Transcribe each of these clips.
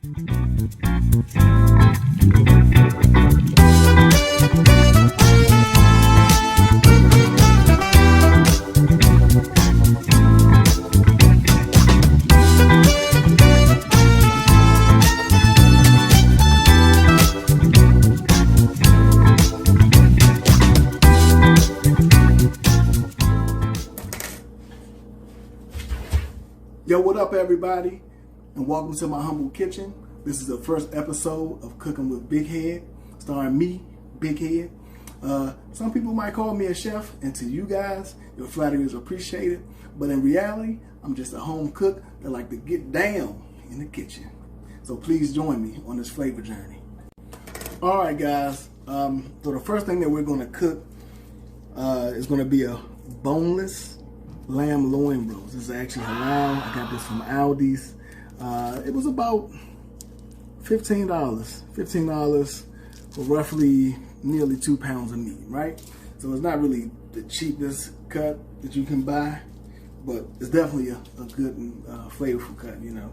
Yo, what up everybody, and welcome to my humble kitchen. This is the first episode of Cooking with Big Head, starring me, Big Head. Some people might call me a chef, and to you guys, your flattery is appreciated. But in reality, I'm just a home cook that like to get down in the kitchen. So please join me on this flavor journey. All right, guys. So the first thing that we're going to cook is going to be a boneless lamb loin roast. This is actually halal. I got this from Aldi's. It was about $15 for roughly nearly 2 pounds of meat, right? So it's not really the cheapest cut that you can buy, but it's definitely a good and flavorful cut, you know.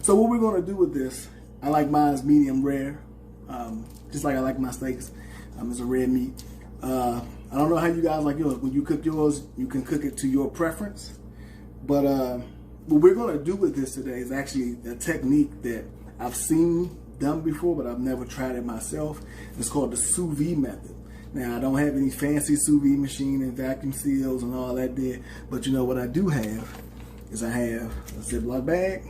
So what we're gonna do with this, I like mine's medium rare, just like I like my steaks. It's a red meat. I don't know how you guys like yours. When you cook yours, you can cook it to your preference. But what we're going to do with this today is actually a technique that I've seen done before, but I've never tried it myself. It's called the Sous Vide method. Now, I don't have any fancy sous vide machine and vacuum seals and all that there. But you know what I do have is I have a Ziploc bag.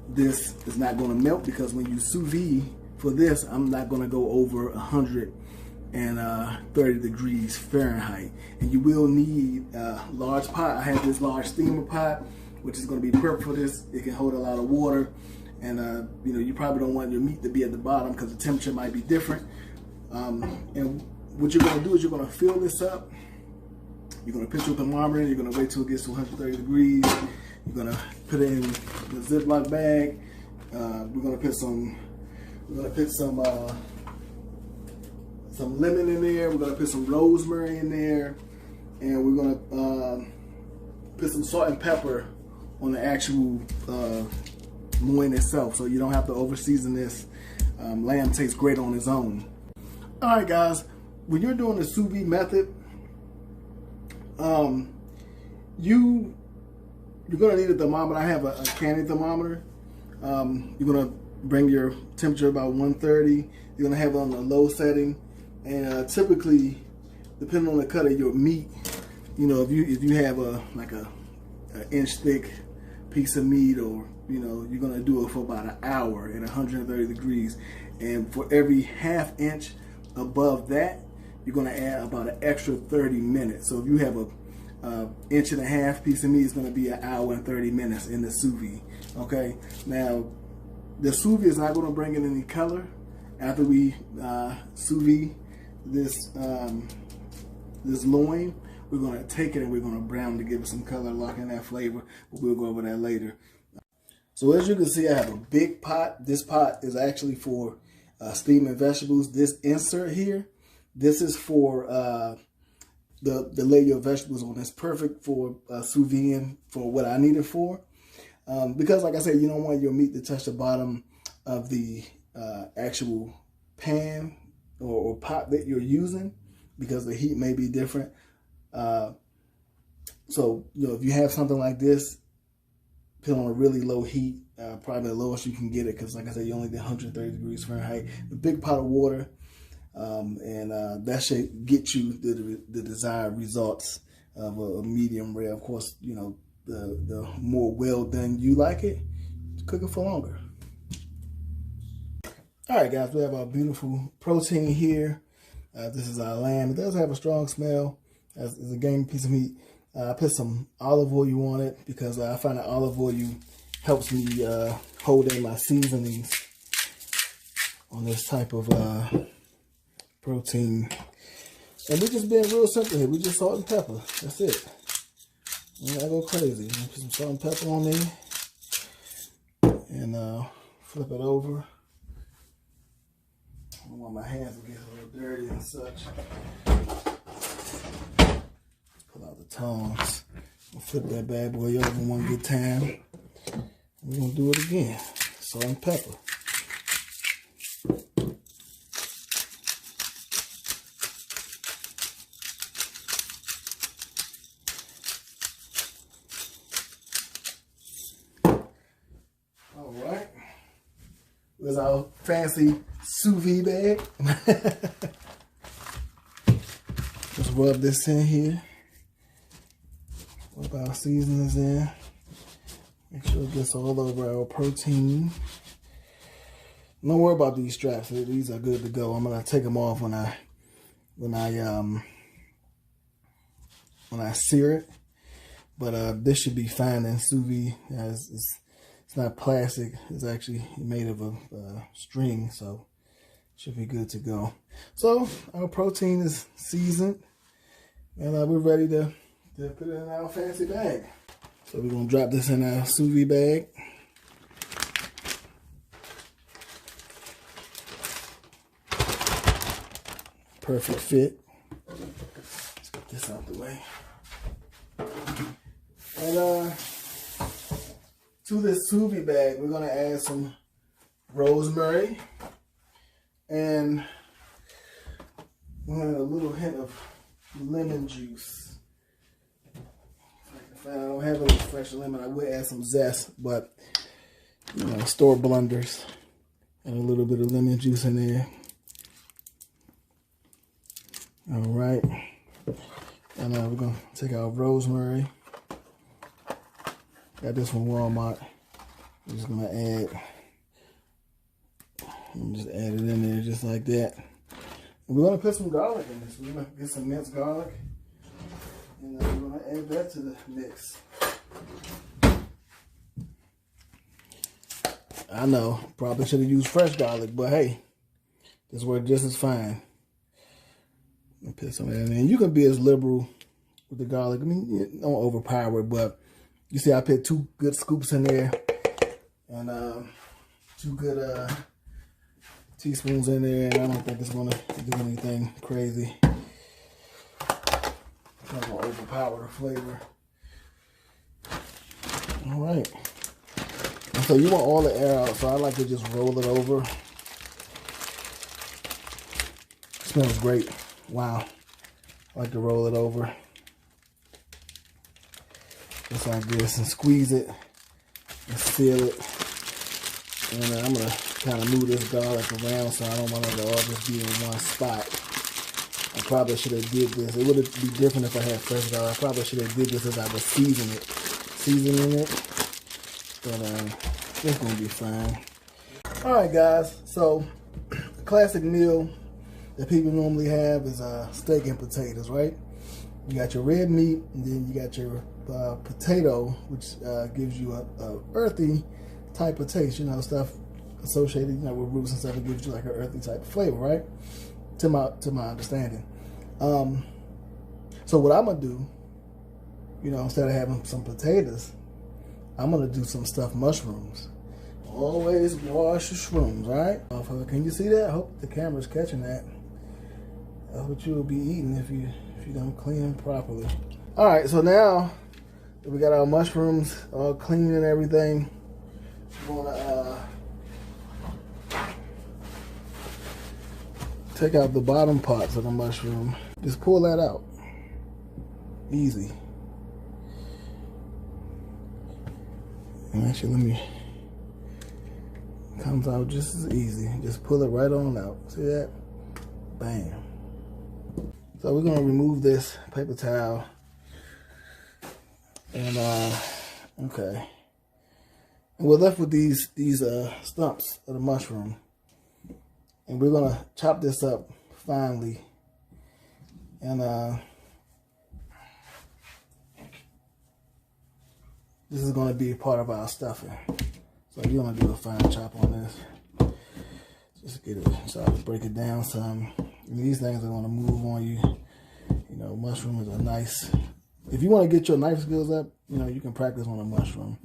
This is not going to melt because when you sous vide for this, I'm not going to go over 130 degrees Fahrenheit, and you will need a large pot. I have this large steamer pot, which is going to be perfect for this. It can hold a lot of water, and you know, you probably don't want your meat to be at the bottom because the temperature might be different. And what you're going to do is you're going to fill this up. You're going to put your thermometer in. You're going to wait till it gets to 130 degrees. You're going to put it in the Ziploc bag. We're going to put some lemon in there. We're gonna put some rosemary in there, and we're gonna put some salt and pepper on the actual loin itself, so you don't have to over season this. Lamb tastes great on its own. All right, guys, when you're doing the sous vide method, you're gonna need a thermometer. I have a candy thermometer. You're gonna bring your temperature about 130. You're gonna have it on the low setting. And typically, depending on the cut of your meat, you know, if you have an inch thick piece of meat, or you know, you're gonna do it for about an hour at 130 degrees, and for every ½ inch above that, you're gonna add about an extra 30 minutes. So if you have a 1.5 inch piece of meat, it's gonna be 1 hour and 30 minutes in the sous vide. Okay, now the sous vide is not gonna bring in any color after we sous vide this loin. We're going to take it and we're going to brown to give it some color, lock in that flavor, but we'll go over that later. So as you can see, I have a big pot. This pot is actually for steaming vegetables. This insert here, this is for the lay your vegetables on. It's perfect for sous vide for what I need it for, because like I said, you don't want your meat to touch the bottom of the actual pan or pot that you're using, because the heat may be different. So you know, if you have something like this, put on a really low heat, probably the lowest you can get it, because like I said, you only get 130 degrees Fahrenheit. A big pot of water, and that should get you the desired results of a medium rare. Of course, you know, the more well done you like it, cook it for longer. All right, guys, we have our beautiful protein here. This is our lamb. It does have a strong smell. It's a gamey piece of meat. I put some olive oil on it because I find that olive oil helps me hold in my seasonings on this type of protein. And we're just being real simple here. We just salt and pepper. That's it. We're not go crazy. Put some salt and pepper on there, and flip it over. I don't want my hands to get a little dirty and such. Pull out the tongs. We'll flip that bad boy over one good time. We're gonna do it again. Salt and pepper. All right. Here's our fancy sous vide bag. Just rub this in here. Rub our seasonings in. Make sure it gets all over our protein. Don't worry about these straps. These are good to go. I'm gonna take them off when I sear it. But this should be fine in sous vide. It's not plastic. It's actually made of a string, so it should be good to go. So our protein is seasoned, and we're ready to put it in our fancy bag. So we're gonna drop this in our sous vide bag. Perfect fit. Let's get this out the way. And to this sous vide bag, we're gonna add some rosemary, and we're gonna add a little hint of lemon juice. If I don't have any fresh lemon, I would add some zest, but you know, store blenders, and a little bit of lemon juice in there. All right, and we're gonna take our rosemary. Got this from Walmart. I'm just gonna add. Just add it in there just like that. And we're gonna put some garlic in this. We're gonna get some minced garlic, and we're gonna add that to the mix. I know, probably should have used fresh garlic, but hey, this worked just as fine. And put some of that in there. You can be as liberal with the garlic. I mean, you don't overpower it, but you see I put 2 good scoops in there, and 2 good teaspoons in there, and I don't think it's gonna do anything crazy. It's not gonna overpower the flavor. All right. And so you want all the air out, so I like to just roll it over. It smells great. Wow. I like to roll it over. Just like this, and squeeze it and seal it. And I'm gonna kind of move this garlic around, so I don't want it to all just be in one spot. I probably should have did this. It would be different if I had fresh garlic. I probably should have did this as I was seasoning it. But it's gonna be fine. All right, guys. So, a classic meal that people normally have is steak and potatoes, right? You got your red meat, and then you got your potato, which gives you a earthy type of taste. You know, stuff associated, you know, with roots and stuff. It gives you like an earthy type of flavor, right? To my understanding. So what I'm gonna do, you know, instead of having some potatoes, I'm gonna do some stuffed mushrooms. Always wash your shrooms, right? Can you see that? I hope the camera's catching that. That's what you will be eating if you don't clean them properly. All right, so now that we got our mushrooms all clean and everything, we're gonna take out the bottom parts of the mushroom. Just pull that out. Easy. And actually, comes out just as easy. Just pull it right on out. See that? Bam. So we're gonna remove this paper towel. And okay. And we're left with these stumps of the mushroom. And we're gonna chop this up finely. And this is gonna be part of our stuffing. So you're gonna do a fine chop on this. Just get it, try to break it down some. And these things are gonna move on you. You know, mushrooms are nice. If you want to get your knife skills up, you know, you can practice on a mushroom.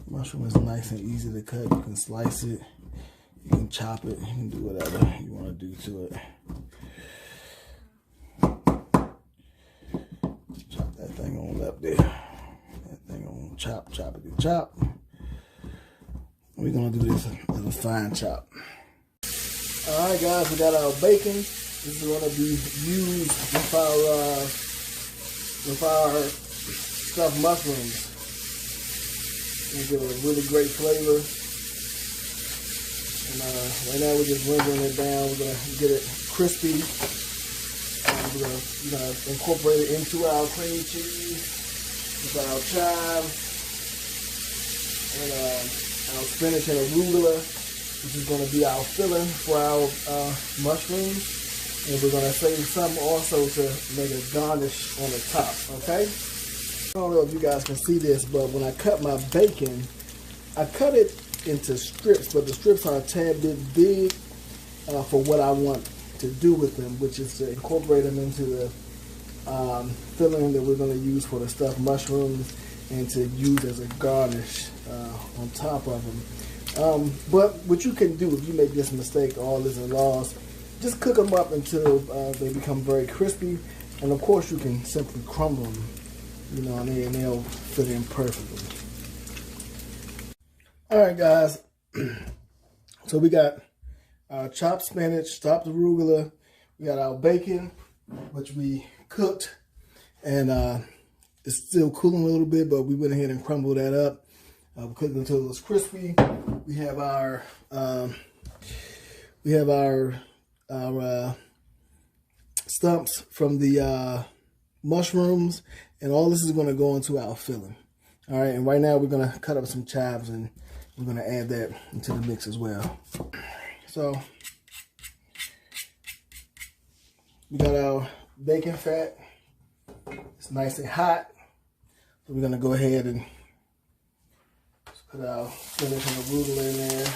Mushroom is nice and easy to cut. You can slice it, you can chop it, you can do whatever you want to do to it. Chop that thing on up there. That thing on chop, chop it, chop. We're gonna do this as a fine chop. All right, guys, we got our bacon. This is gonna be used with our stuffed mushrooms. It'll give it a really great flavor. And right now we're just rendering it down. We're gonna get it crispy. We're gonna incorporate it into our cream cheese with our chives and our spinach and arugula, which is gonna be our filling for our mushrooms. And we're gonna save some also to make a garnish on the top. Okay. I don't know if you guys can see this, but when I cut my bacon, I cut it into strips, but the strips are a tad bit big for what I want to do with them, which is to incorporate them into the filling that we're going to use for the stuffed mushrooms and to use as a garnish on top of them. But what you can do if you make this mistake, all is a loss, just cook them up until they become very crispy, and of course you can simply crumble them, you know, and they'll fit in perfectly. All right, guys, so we got our chopped spinach, chopped arugula, we got our bacon, which we cooked, and it's still cooling a little bit, but we went ahead and crumbled that up. We cooked it until it was crispy. We have our stumps from the mushrooms, and all this is going to go into our filling. All right, and right now we're going to cut up some chives and we're going to add that into the mix as well. So we got our bacon fat. It's nice and hot. So we're going to go ahead and put our spinach and arugula in there.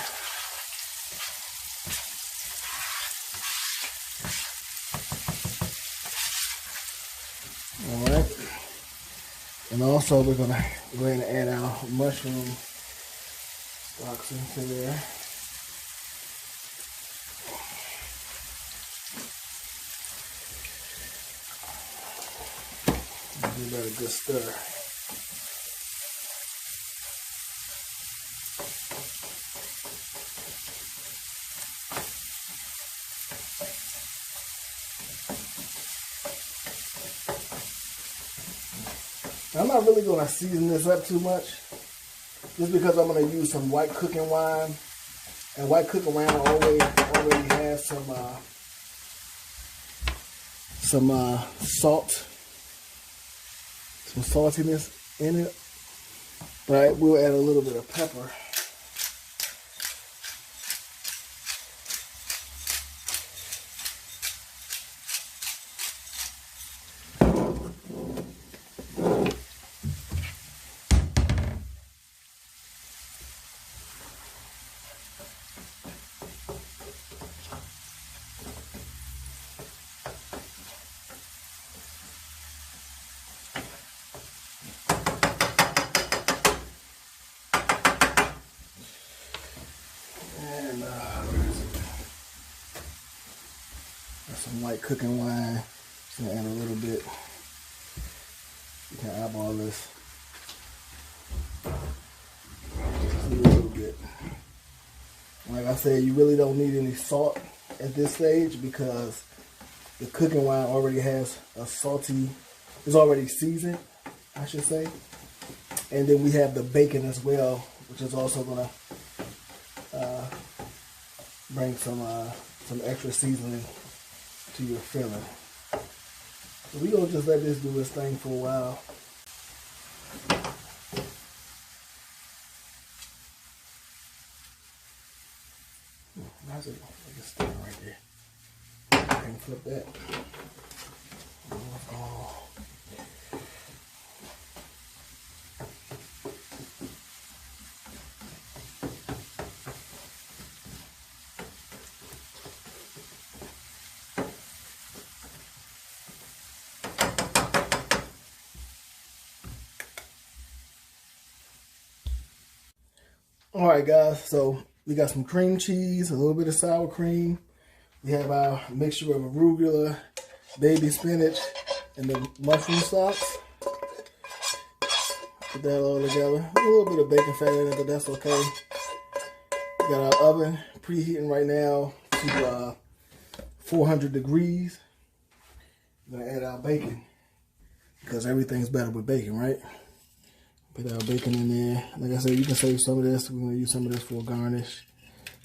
All right. And also we're going to go ahead and add our mushroom stalks into there. Give that a good stir. I'm not really going to season this up too much, just because I'm going to use some white cooking wine, and white cooking wine already has some salt, some saltiness in it. Right, we'll add a little bit of pepper. Some white cooking wine. Just gonna add a little bit. You can eyeball this. Just a little bit. Like I said, you really don't need any salt at this stage because the cooking wine already has a salty, it's already seasoned, I should say. And then we have the bacon as well, which is also gonna bring some extra seasoning to your filling. So we're gonna just let this do its thing for a while. How's it? I can stick it right there. I can flip that. Oh. All right, guys, so we got some cream cheese, a little bit of sour cream. We have our mixture of arugula, baby spinach, and the mushroom stalks. Put that all together. A little bit of bacon fat in it, but that's okay. Got our oven preheating right now to 400 degrees. We're gonna add our bacon because everything's better with bacon, right? Put our bacon in there. Like I said, you can save some of this. We're gonna use some of this for a garnish.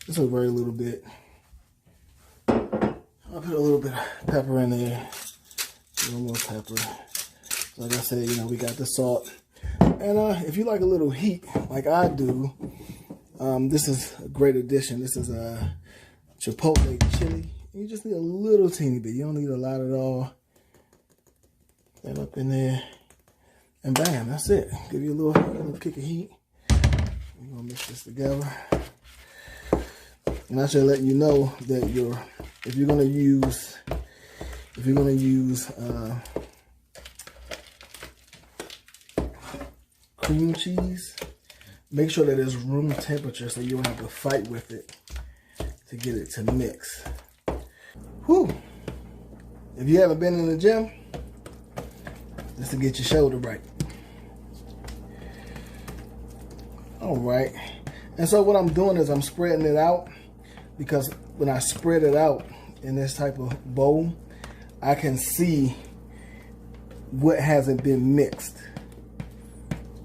Just a very little bit. I'll put a little bit of pepper in there. A little more pepper. Like I said, you know, we got the salt. And if you like a little heat, like I do, this is a great addition. This is a chipotle chili. You just need a little teeny bit. You don't need a lot at all. That up in there. And bam, that's it. Give you a little kick of heat. We're gonna mix this together. And I should let you know that if you're gonna use cream cheese, make sure that it's room temperature so you don't have to fight with it to get it to mix. Whew. If you haven't been in the gym, just to get your shoulder right. All right. And so what I'm doing is I'm spreading it out, because when I spread it out in this type of bowl, I can see what hasn't been mixed.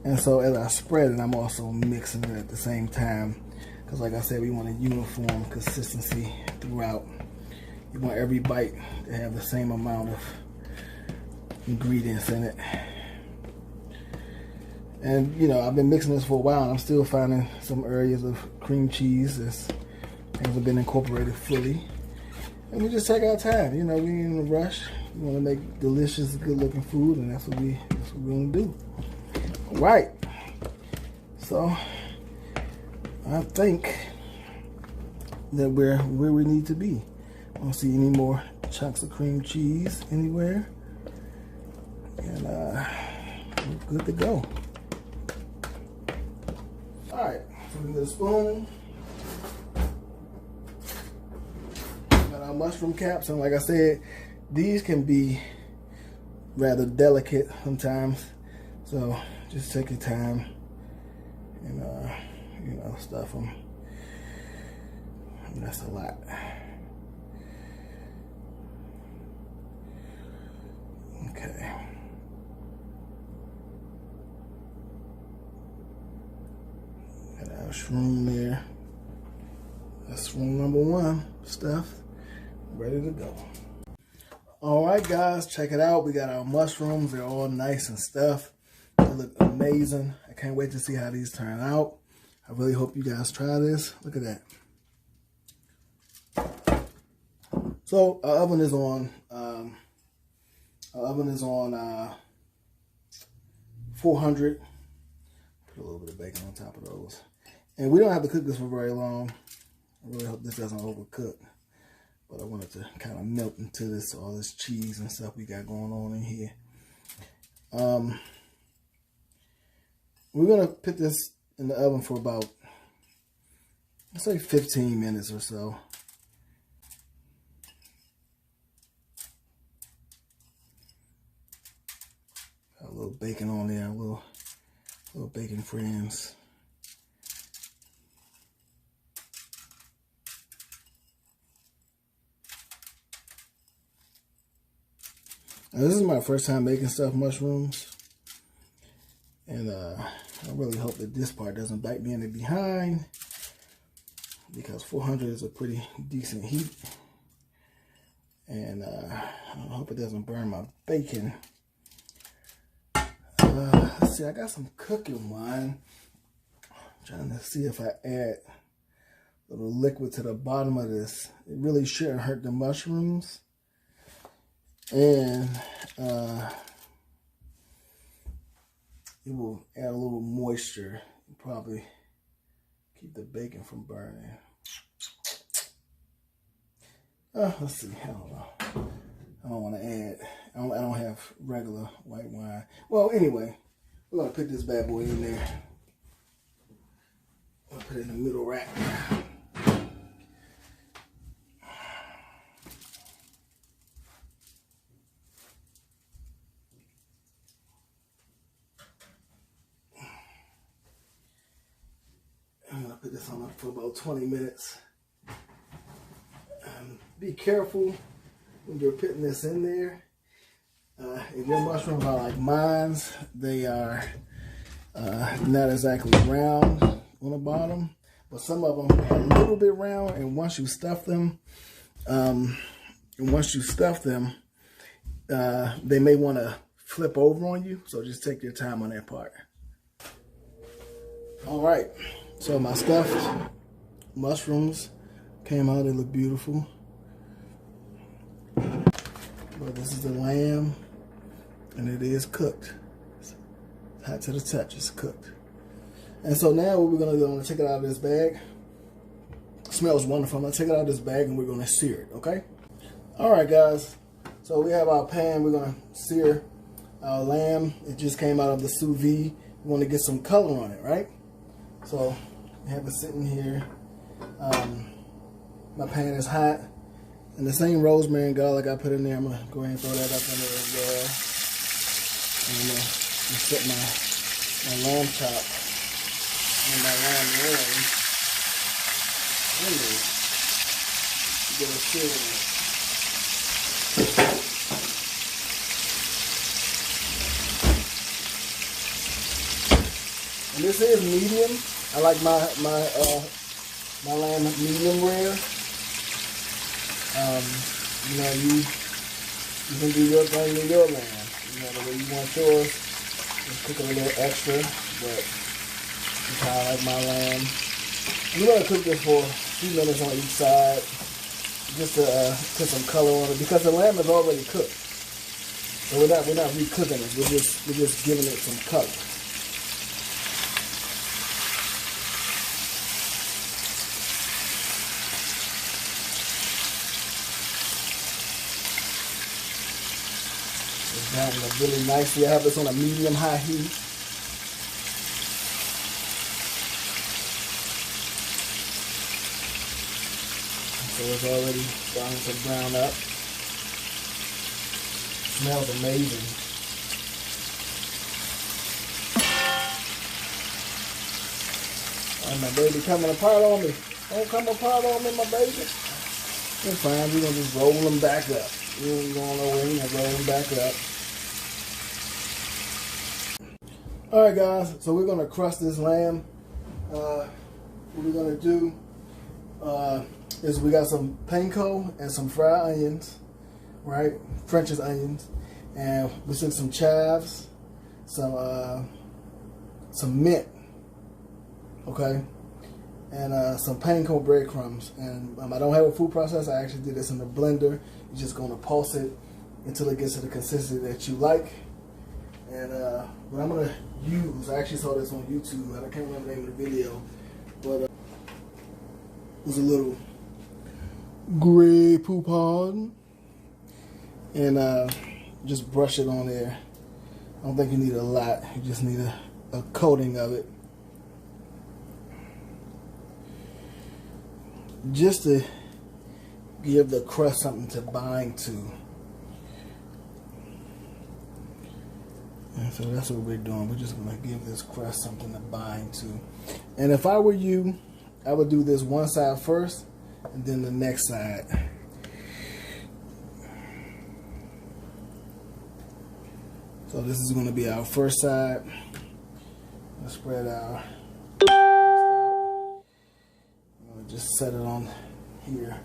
And so as I spread it, I'm also mixing it at the same time. Because like I said, we want a uniform consistency throughout. You want every bite to have the same amount of ingredients in it. And you know, I've been mixing this for a while and I'm still finding some areas of cream cheese that hasn't been incorporated fully. And we just take our time. You know, we ain't in a rush. We want to make delicious, good looking food, and that's what we're gonna do. Right, so I think that we're where we need to be. I don't see any more chunks of cream cheese anywhere, and we're good to go. All right, so we get a spoon. Got our mushroom caps, and like I said, these can be rather delicate sometimes, so just take your time and you know, stuff them. And that's a lot. Okay. Got our shroom there. That's shroom number 1 stuffed, ready to go. All right, guys, check it out. We got our mushrooms. They're all nice and stuffed. They look amazing. I can't wait to see how these turn out. I really hope you guys try this. Look at that. So our oven is on. 400. Put a little bit of bacon on top of those. And we don't have to cook this for very long. I really hope this doesn't overcook. But I wanted to kind of melt into this, all this cheese and stuff we got going on in here. We're gonna put this in the oven for about, let's say 15 minutes or so. Got a little bacon on there, a little bacon friends. Now, this is my first time making stuffed mushrooms, and I really hope that this part doesn't bite me in the behind, because 400 is a pretty decent heat, and I hope it doesn't burn my bacon. Let's see, I got some cooking wine. I'm trying to see if I add a little liquid to the bottom of this. It really shouldn't hurt the mushrooms. And it will add a little moisture, probably keep the bacon from burning. Let's see, I don't know. I don't want to add, I don't have regular white wine. Well, anyway, we're going to put this bad boy in there. I'll put it in the middle rack. put this on for about 20 minutes. Be careful when you're putting this in there. If your mushrooms are like mine, they are not exactly round on the bottom, but some of them are a little bit round, and once you stuff them, they may want to flip over on you, so just take your time on that part. All right, so my stuffed mushrooms came out. They look beautiful. But this is the lamb, and it is cooked. It's hot to the touch. It's cooked. And so now what we're gonna do, I'm gonna take it out of this bag. It smells wonderful. I'm gonna take it out of this bag and we're gonna sear it. Okay. All right, guys. So we have our pan. We're gonna sear our lamb. It just came out of the sous vide. We want to get some color on it, right? So I have it sitting here. My pan is hot. And the same rosemary and garlic I put in there, I'm going to go ahead and throw that up in there as well. And I'm going to set my lamb chop and my lamb oil in there to get a sear in it. And this is medium. I like my lamb medium rare. You know, you can do your thing with your lamb. You know, the way you want yours. Just cook it a little extra, but that's how I like my lamb. I'm gonna cook this for a few minutes on each side, just to put some color on it, because the lamb is already cooked. So we're not recooking it. We're just giving it some color. It's done really nicely. I have this on a medium-high heat. So it's already starting to brown up. Smells amazing. Oh, my baby coming apart on me. Don't come apart on me, my baby. It's fine. We're going to just roll them back up. We ain't going nowhere. We're going to roll them back up. Alright, guys. So we're going to crust this lamb. What we're going to do is we got some panko and some fried onions, right? French's onions, and we took some chives, some mint, okay, and some panko breadcrumbs. And I don't have a food processor. I actually did this in the blender. You're just gonna pulse it until it gets to the consistency that you like. And what I'm gonna use, I actually saw this on YouTube. I can't remember the name of the video, but it was a little Grey Poupon, and just brush it on there. I don't think you need a lot. You just need a coating of it, just to give the crust something to bind to. And so that's what we're doing. We're just gonna give this crust something to bind to. And if I were you, I would do this one side first and then the next side. So this is going to be our first side. Let's spread our. I'm going to just set it on here.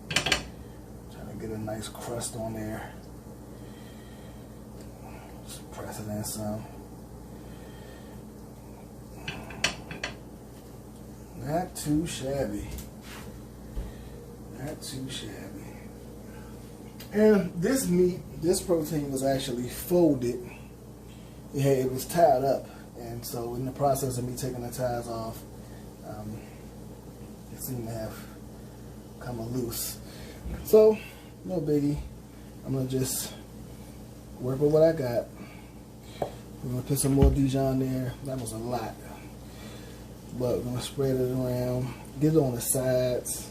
Trying to get a nice crust on there. Just press it in some. Not too shabby. Not too shabby. And this meat, this protein was actually folded. It was tied up. And so in the process of me taking the ties off, it seemed to have come loose. So, no biggie. I'm going to just work with what I got. We're going to put some more Dijon there. That was a lot. But we're going to spread it around, get it on the sides,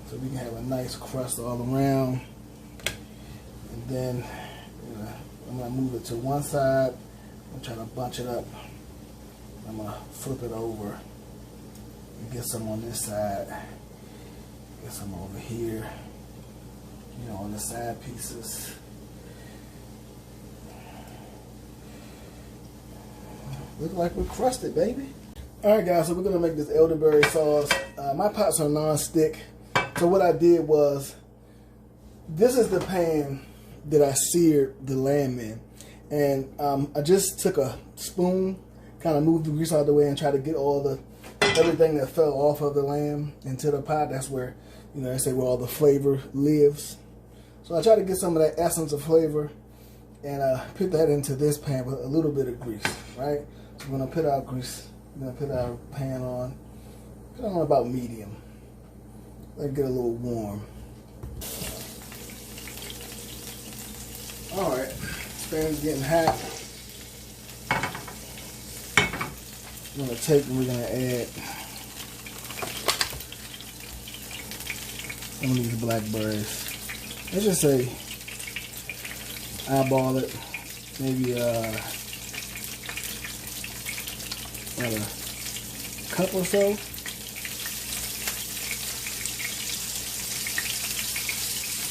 so we can have a nice crust all around. And then I'm going to move it to one side. I'm trying to bunch it up. I'm gonna flip it over and get some on this side. Get some over here. You know, on the side pieces. Look like we're crusted, baby. All right, guys, so we're gonna make this elderberry sauce. My pots are non-stick. So what I did was, this is the pan that I seared the lamb in. And I just took a spoon, kind of moved the grease out of the way and tried to get everything that fell off of the lamb into the pot. That's where, you know, they say where all the flavor lives. So I tried to get some of that essence of flavor and put that into this pan with a little bit of grease, right? So we're gonna put our grease, we're gonna put our pan on, put it on about medium. Let it get a little warm. All right, pan's getting hot. We're gonna take and we're gonna add some of these blackberries. Let's just say eyeball it, maybe about a cup or so.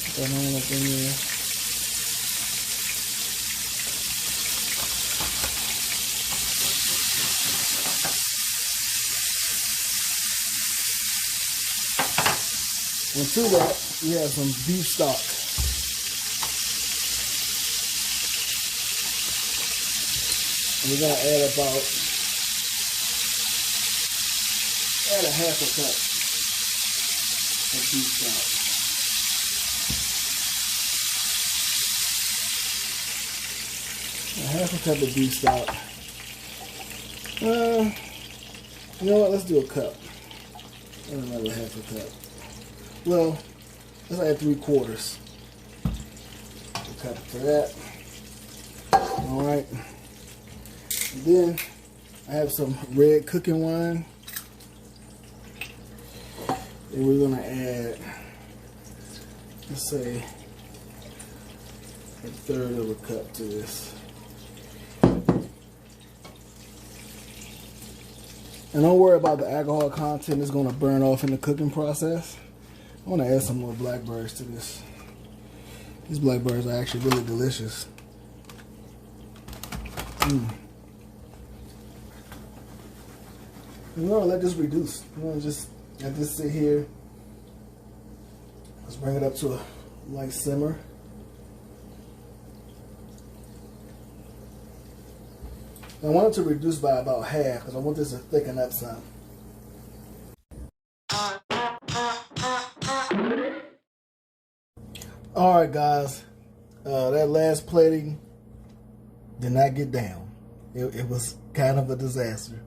Put that on up in there. And to that, we have some beef stock. And we're gonna add a half a cup of beef stock. A half a cup of beef stock. You know what? Let's do a cup. And another half a cup. Well, let's add 3/4. A cup for that. All right. And then I have some red cooking wine. And we're gonna add, let's say, 1/3 of a cup to this. And don't worry about the alcohol content. It's gonna burn off in the cooking process. I want to add some more blackberries to this. These blackberries are actually really delicious. You want to let this reduce. You want to just let this sit here. Let's bring it up to a light simmer. I want it to reduce by about half because I want this to thicken up some. Alright guys, that last plating did not get down. It was kind of a disaster.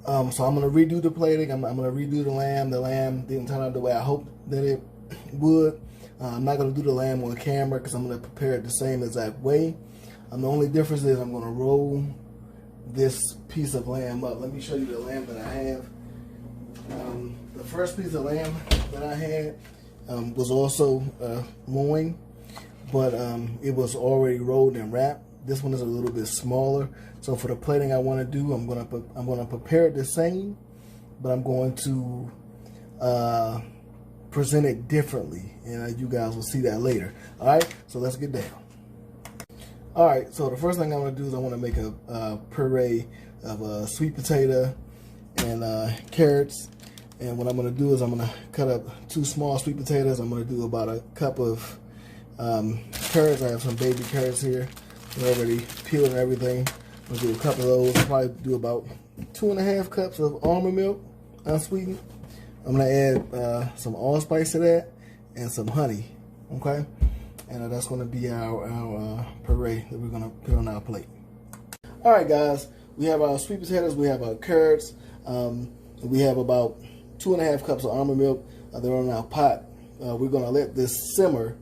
So I'm going to redo the plating. I'm going to redo the lamb. The lamb didn't turn out the way I hoped that it would. I'm not going to do the lamb on camera because I'm going to prepare it the same exact way. The only difference is I'm going to roll this piece of lamb up. Let me show you the lamb that I have. The first piece of lamb that I had was also loin, but it was already rolled and wrapped. This one is a little bit smaller, so for the plating I want to do, I'm gonna prepare it the same, but I'm going to present it differently, and you guys will see that later. All right, so let's get down. All right, so the first thing I'm gonna do is I want to make a puree of sweet potato and carrots. And what I'm going to do is I'm going to cut up 2 small sweet potatoes. I'm going to do about a cup of carrots. I have some baby carrots here. They're already peeled and everything. I'm going to do a couple of those. I'll probably do about 2.5 cups of almond milk, unsweetened. I'm going to add some allspice to that and some honey. Okay? And that's going to be our puree that we're going to put on our plate. All right, guys. We have our sweet potatoes. We have our carrots. We have about 2.5 cups of almond milk. They're on our pot. We're going to let this simmer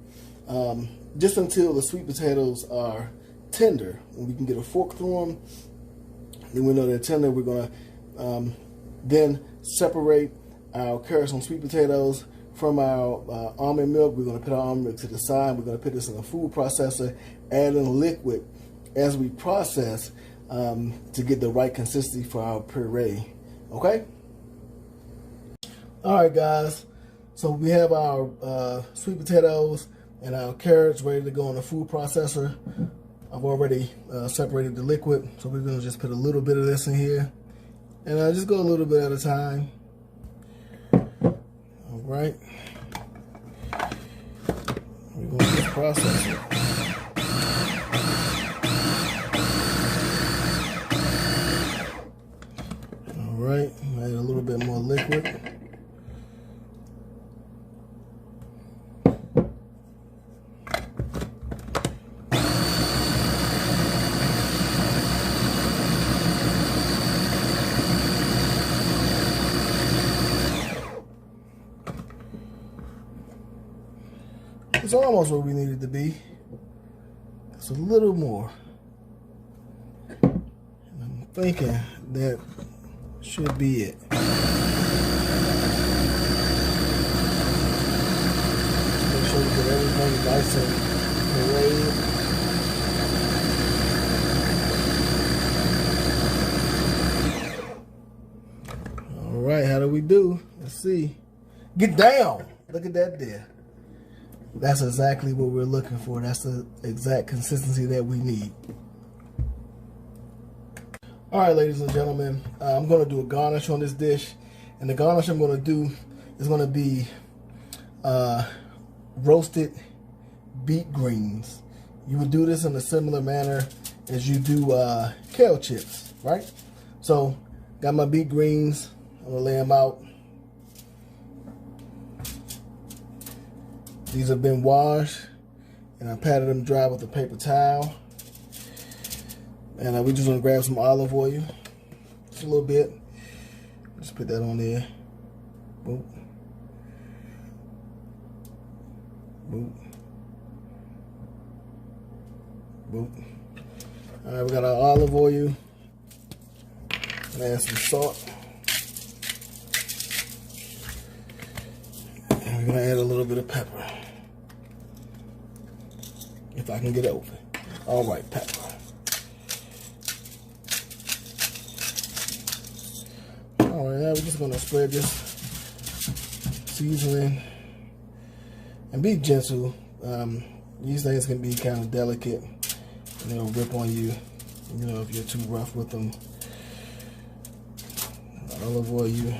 just until the sweet potatoes are tender. And we can get a fork through them. Then we know they're tender. We're going to then separate our carrots and sweet potatoes from our almond milk. We're going to put our almond milk to the side. We're going to put this in a food processor, add in liquid as we process to get the right consistency for our puree. Okay? All right, guys. So we have our sweet potatoes and our carrots ready to go in the food processor. I've already separated the liquid, so we're going to just put a little bit of this in here. And I'll just go a little bit at a time. All right. We're going to just process it. All right. Add a little bit more liquid. It's almost where we need it to be. It's a little more. And I'm thinking that should be it. Make sure we get everything nice and pureed. All right, how do we do? Let's see. Get down. Look at that there. That's exactly what we're looking for. That's the exact consistency that we need. All right, ladies and gentlemen, I'm going to do a garnish on this dish. And the garnish I'm going to do is going to be roasted beet greens. You would do this in a similar manner as you do kale chips, right? So, got my beet greens. I'm going to lay them out. These have been washed, and I patted them dry with a paper towel. And we're just gonna grab some olive oil, just a little bit. Just put that on there. Boop. Boop. Boop. All right, we got our olive oil. And add some salt. And we're gonna add a little bit of pepper. If I can get it open. All right, pepper. All right, now we're just gonna spread this seasoning and be gentle. These things can be kind of delicate and they'll rip on you, you know, if you're too rough with them. Olive oil.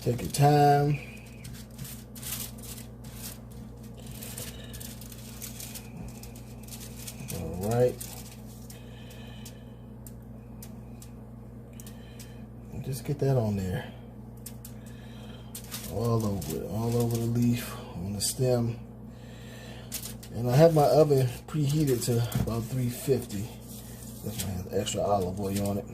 Take your time. Right, and just get that on there, all over it, all over the leaf, on the stem. And I have my oven preheated to about 350. This one has extra olive oil on it.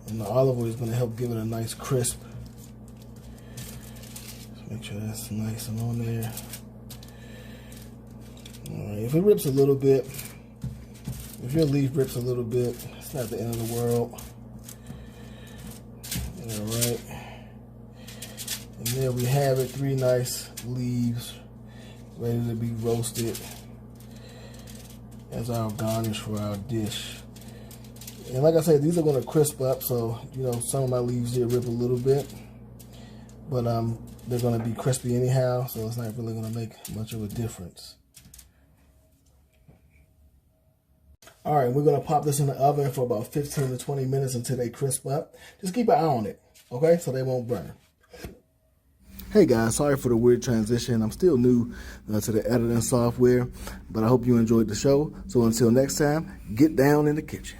And the olive oil is going to help give it a nice crisp. Make sure that's nice and on there. All right, if it rips a little bit, if your leaf rips a little bit, it's not the end of the world. All right. And there we have it, 3 nice leaves ready to be roasted as our garnish for our dish. And like I said, these are going to crisp up, so, you know, some of my leaves did rip a little bit. But they're going to be crispy anyhow, so it's not really going to make much of a difference. All right, we're going to pop this in the oven for about 15 to 20 minutes until they crisp up. Just keep an eye on it, okay, so they won't burn. Hey guys, sorry for the weird transition. I'm still new to the editing software, but I hope you enjoyed the show. So until next time, get down in the kitchen.